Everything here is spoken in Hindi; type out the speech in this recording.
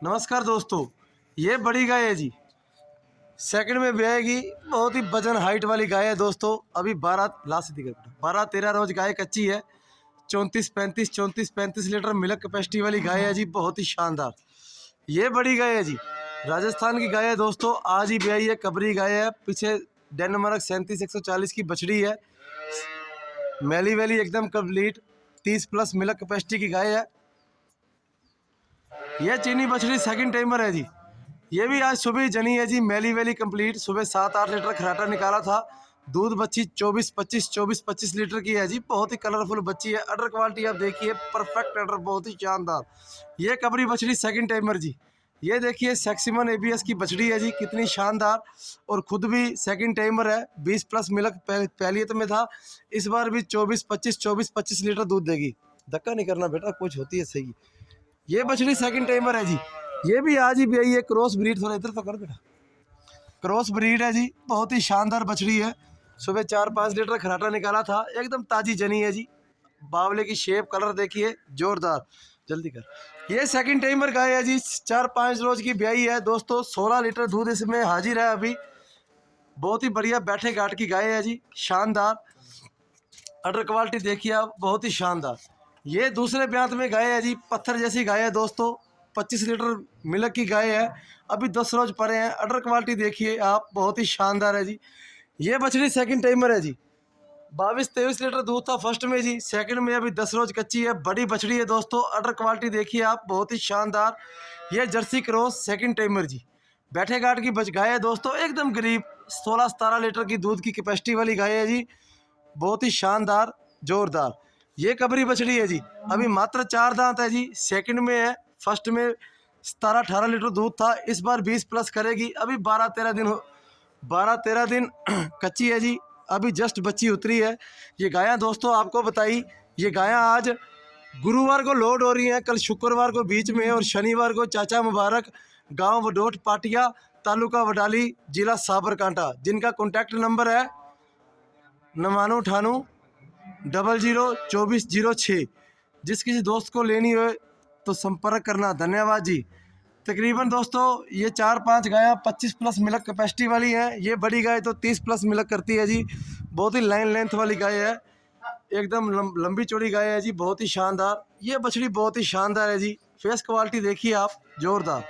नमस्कार दोस्तों, ये बड़ी गाय है जी। सेकंड में ब्याएगी। बहुत ही वजन हाइट वाली गाय है दोस्तों। अभी 12-13 रोज गाय कच्ची है। 34-35 लीटर मिल्क कैपेसिटी वाली गाय है जी। बहुत ही शानदार ये बड़ी गाय है जी। राजस्थान की गाय है दोस्तों। आज ही ब्याई है, कबरी गाय है। पीछे डेनमार्क 37-140 की बछड़ी है। मैली वैली एकदम कंप्लीट। 30+ मिल्क कैपेसिटी की गाय है। यह चीनी बछड़ी सेकंड टाइमर है जी। ये भी आज सुबह जनी है जी। मैली वैली कंप्लीट। सुबह 7-8 लीटर खराटा निकाला था। दूध बच्ची 24-25 लीटर की है जी। बहुत ही कलरफुल बच्ची है। अडर क्वालिटी आप देखिए, परफेक्ट अडर, बहुत ही शानदार। ये कबरी बछड़ी सेकंड टाइमर जी। ये देखिए सेक्सिमन एबीएस की बछड़ी है जी। कितनी शानदार, और खुद भी सेकंड टाइमर है। 20+ मिल्क पहलियत में था। इस बार भी 24-25 लीटर दूध देगी। धक्का नहीं करना बेटा, कुछ होती है सही। ये बछड़ी सेकंड टाइमर है जी। ये भी आज ही ब्याई है। क्रॉस ब्रीड, थोड़ा इधर पकड़ बेटा। क्रॉस ब्रीड है जी। बहुत ही शानदार बछड़ी है। सुबह 4-5 लीटर खराटा निकाला था। एकदम ताजी जनी है जी। बावले की शेप, कलर देखिए, जोरदार। जल्दी कर। ये सेकंड टाइमर गाय है जी। 4-5 रोज की ब्याई है दोस्तों। 16 लीटर दूध इसमें हाजिर है अभी। बहुत ही बढ़िया बैठे घाट की गाय है जी। शानदार अडर क्वालिटी देखिए आप, बहुत ही शानदार। ये दूसरे ब्यांत में गाय है जी। पत्थर जैसी गाय है दोस्तों। 25 लीटर मिल्क की गाय है। अभी 10 रोज परे हैं। अडर क्वालिटी देखिए आप, बहुत ही शानदार है जी। ये बछड़ी सेकंड टाइमर है जी। 22-23 लीटर दूध था फर्स्ट में जी। सेकंड में अभी 10 रोज कच्ची है। बड़ी बछड़ी है दोस्तों। अडर क्वालिटी देखिए आप, बहुत ही शानदार। ये जर्सी क्रॉस सेकंड टाइमर जी। बैठे घाट की बच गाय है दोस्तों। एकदम गरीब। 16-17 लीटर की दूध की कैपेसिटी वाली गाय है जी। बहुत ही शानदार, जोरदार। ये कबरी बछड़ी है जी। अभी मात्र 4 दांत है जी। सेकंड में है। फर्स्ट में 17-18 लीटर दूध था। इस बार 20+ करेगी। अभी 12-13 दिन कच्ची है जी। अभी जस्ट बच्ची उतरी है। ये गायां दोस्तों आपको बताई, ये गायां आज गुरुवार को लोड हो रही हैं। कल शुक्रवार को बीच में, और शनिवार को चाचा मुबारक, गांव वडोट पाटिया, तालुका वडाली, जिला साबरकांठा। जिनका कॉन्टैक्ट नंबर है 9998-002406। जिस किसी दोस्त को लेनी हो तो संपर्क करना। धन्यवाद जी। तकरीबन दोस्तों ये 4-5 गायें 25+ मिल्क कैपेसिटी वाली हैं। ये बड़ी गाय तो 30+ मिल्क करती है जी। बहुत ही लाइन लेंथ वाली गाय है। एकदम लंबी चौड़ी गाय है जी। बहुत ही शानदार। ये बछड़ी बहुत ही शानदार है जी। फेस क्वालिटी देखिए आप, जोरदार।